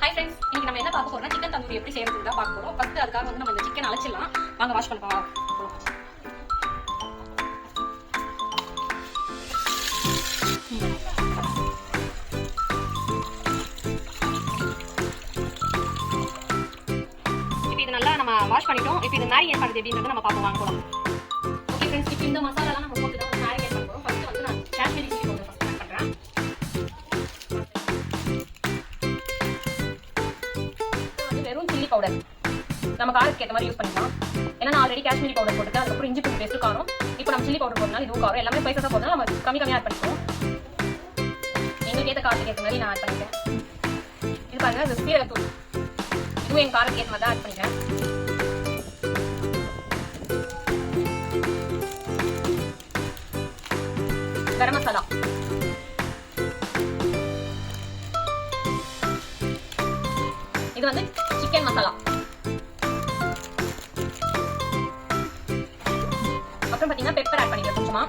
Hi friends, இன்னைக்கு நம்ம என்ன பார்க்க போறோம்னா சிக்கன் தந்தூரி எப்படி செய்யறதுன்னு தான் பார்க்க போறோம். ஃபர்ஸ்ட் அதுக்காக வந்து நம்ம இந்த சிக்கன் அலச்சிடலாம். வாங்க வாஷ் பண்ணலாம். இப்போ இது நல்லா நம்ம வாஷ் பண்ணிட்டோம். இப்போ இது மேரினேட் பண்ணுறது எப்படின்றது நம்ம பார்ப்போம். வாங்க போலாம். ஓகே ஃப்ரெண்ட்ஸ், இப்போ இந்த மசாலாலாம் நம்ம போட்டு தான் மேரினேட் பண்ண போறோம். ஃபர்ஸ்ட் வந்து நான் Kashmiri chilli powder first add பண்றேன். வெறும் சில்லி பவுடர் நம்ம காரத்துக்கு ஏற்ற மாதிரி யூஸ் பண்ணிக்கலாம். ஏன்னா நான் ஆல்ரெடி காஷ்மீரி பவுடர் போட்டு அதுக்கப்புறம் இஞ்சி பூண்டு பேஸ்ட் காரம். இப்போ நம்ம சில்லி பவுடர் போட்டனால இதுவும் காரம் எல்லாமே ஸ்பைசஸாக போட்டனால நம்ம கம்மி ஆட் பண்ணிப்போம். எங்களுக்கு ஏற்ற காரத்துக்கு ஏற்ற மாதிரி நான் ஆட் பண்ணிக்கிறேன். இது பாருங்க, இது சீரகத்தூள், இதுவும் என் காரத்துக்கு ஏற்ற மாதிரி தான் ஆட் பண்ணிக்கிறேன். கரம் மசாலா, இது வந்து சிக்கன் மசாலா. அப்புறம் பாத்தீங்கன்னா பெப்பர் ஆட் பண்ணிக்கிறேன் கொஞ்சமா.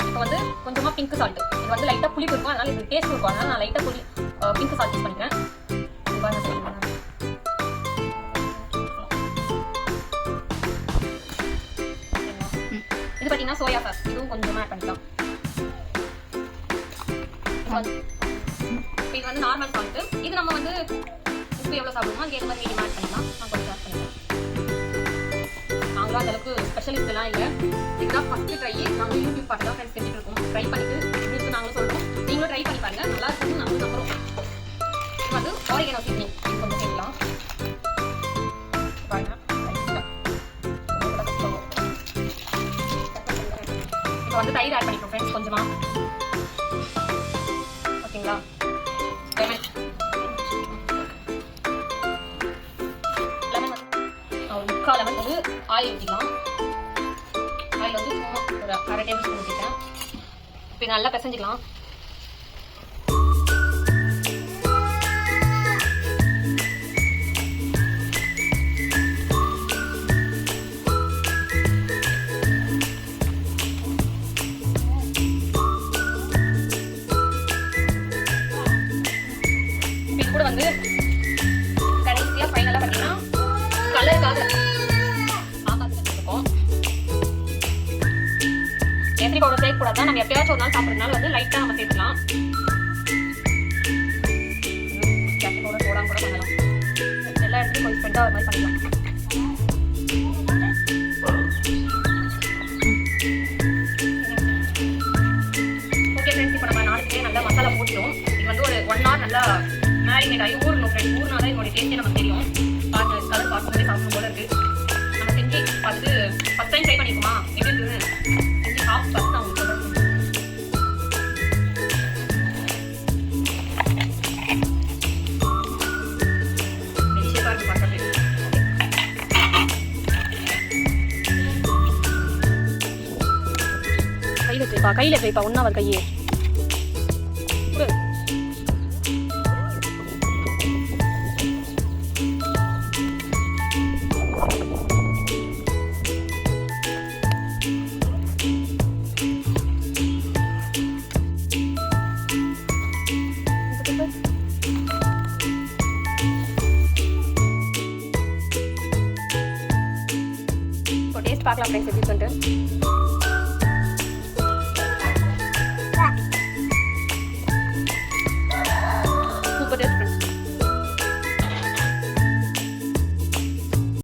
இப்போ வந்து கொஞ்சமா பிங்க் சால்ட். இது வந்து லைட்டா புளிப்பு இருக்கும், அதனால இது டேஸ்ட் இருக்கும், அதனால நான் லைட்டா பிங்க் சால்ட் யூஸ் பண்ணிக்கிறேன். இது பாத்தீங்கன்னா சோயா சாஸ், இதுவும் கொஞ்சமா ஆட் பண்ணிக்கலாம். இது வந்து நார்மல் சால்ட். இது நம்ம வந்து உப்பு எவ்வளவு சாப்பிடுவோமோ அதுக்கு ஏற்ற மாதிரி மீடியம் ஆட் பண்ணிக்கலாம். நான் கொஞ்சம் ஆட் பண்ணிக்கிறேன். நாங்களும் அந்த அளவுக்கு ஸ்பெஷலிஸ்ட் எல்லாம் இல்லை. இதுதான் ஃபர்ஸ்ட் ட்ரை. நாங்களும் யூடியூப் பார்த்து தான் ஃப்ரெண்ட்ஸ் செஞ்சுட்டு இருக்கோம். ட்ரை பண்ணிட்டு உங்களுக்கு நாங்களும் சொல்றோம், நீங்களும் ட்ரை பண்ணி பாருங்க, நல்லா இருக்குன்னு நாங்களும் நம்புறோம். இது வந்து ஆரிகனோ சீசனிங், இது கொஞ்சம் சேர்க்கலாம். பாருங்க, இப்போ வந்து தயிர் ஆட் பண்ணிக்கிறோம் ஃப்ரெண்ட்ஸ் கொஞ்சமா. ஓகேங்களா? லெமன் வந்து ஒரு 3/4 லெமன் வந்து ஆயில் ஊற்றிக்கலாம். ஆயில் வந்து சும்மா ஒரு 1/2 டேபிள் ஸ்பூன் ஊற்றிட்டேன். இப்போ நல்லா பிசைஞ்சிக்கலாம். கூட வந்து கடைசியா ஃபைனலா பாத்தீங்கன்னா கலருக்காக ஆகாதுக்கு இருக்கும். எத்திரி பவுடர் சேர்க்கக்கூடாது, நம்ம எப்பயாச்சும் ஒரு நாள் சாப்பிட்றதுனால வந்து லைட்டா நம்ம சேர்த்துக்கலாம். எத்திரி பவுடர் போடாம கூட பண்ணலாம். எல்லா இடத்துலையும் கொஞ்சம் ஸ்பெண்டா ஒரு மாதிரி பண்ணிக்கலாம். ஓகே ஃப்ரெண்ட்ஸ், இப்போ நம்ம நாளைக்கு நல்லா மசாலா போட்டுடும். இது வந்து ஒரு 1 hour நல்லா மேரினேட் ஆகி ஊறணும் ஃப்ரெண்ட்ஸ். ஊறினாதான் இதோட டேஸ்ட்டே நமக்கு தெரியும். பார்த்து கலர் பார்க்கும்போதே சாப்பிடும் போல இருக்கு. நம்ம செஞ்சு பார்த்துட்டு ஃபர்ஸ்ட் டைம் ட்ரை பண்ணிக்குமா எப்படி இருக்குன்னு செஞ்சு சாப்பிட்டு பார்த்து நான் உங்களுக்கு சொல்கிறேன். டெலிஷியஸாக இருக்கு பார்க்கறது. கையில் வைப்பா 1 hour கையே பார்க்கலாம் ஃப்ரெண்ட்ஸ் எப்படி சொல்லிட்டு.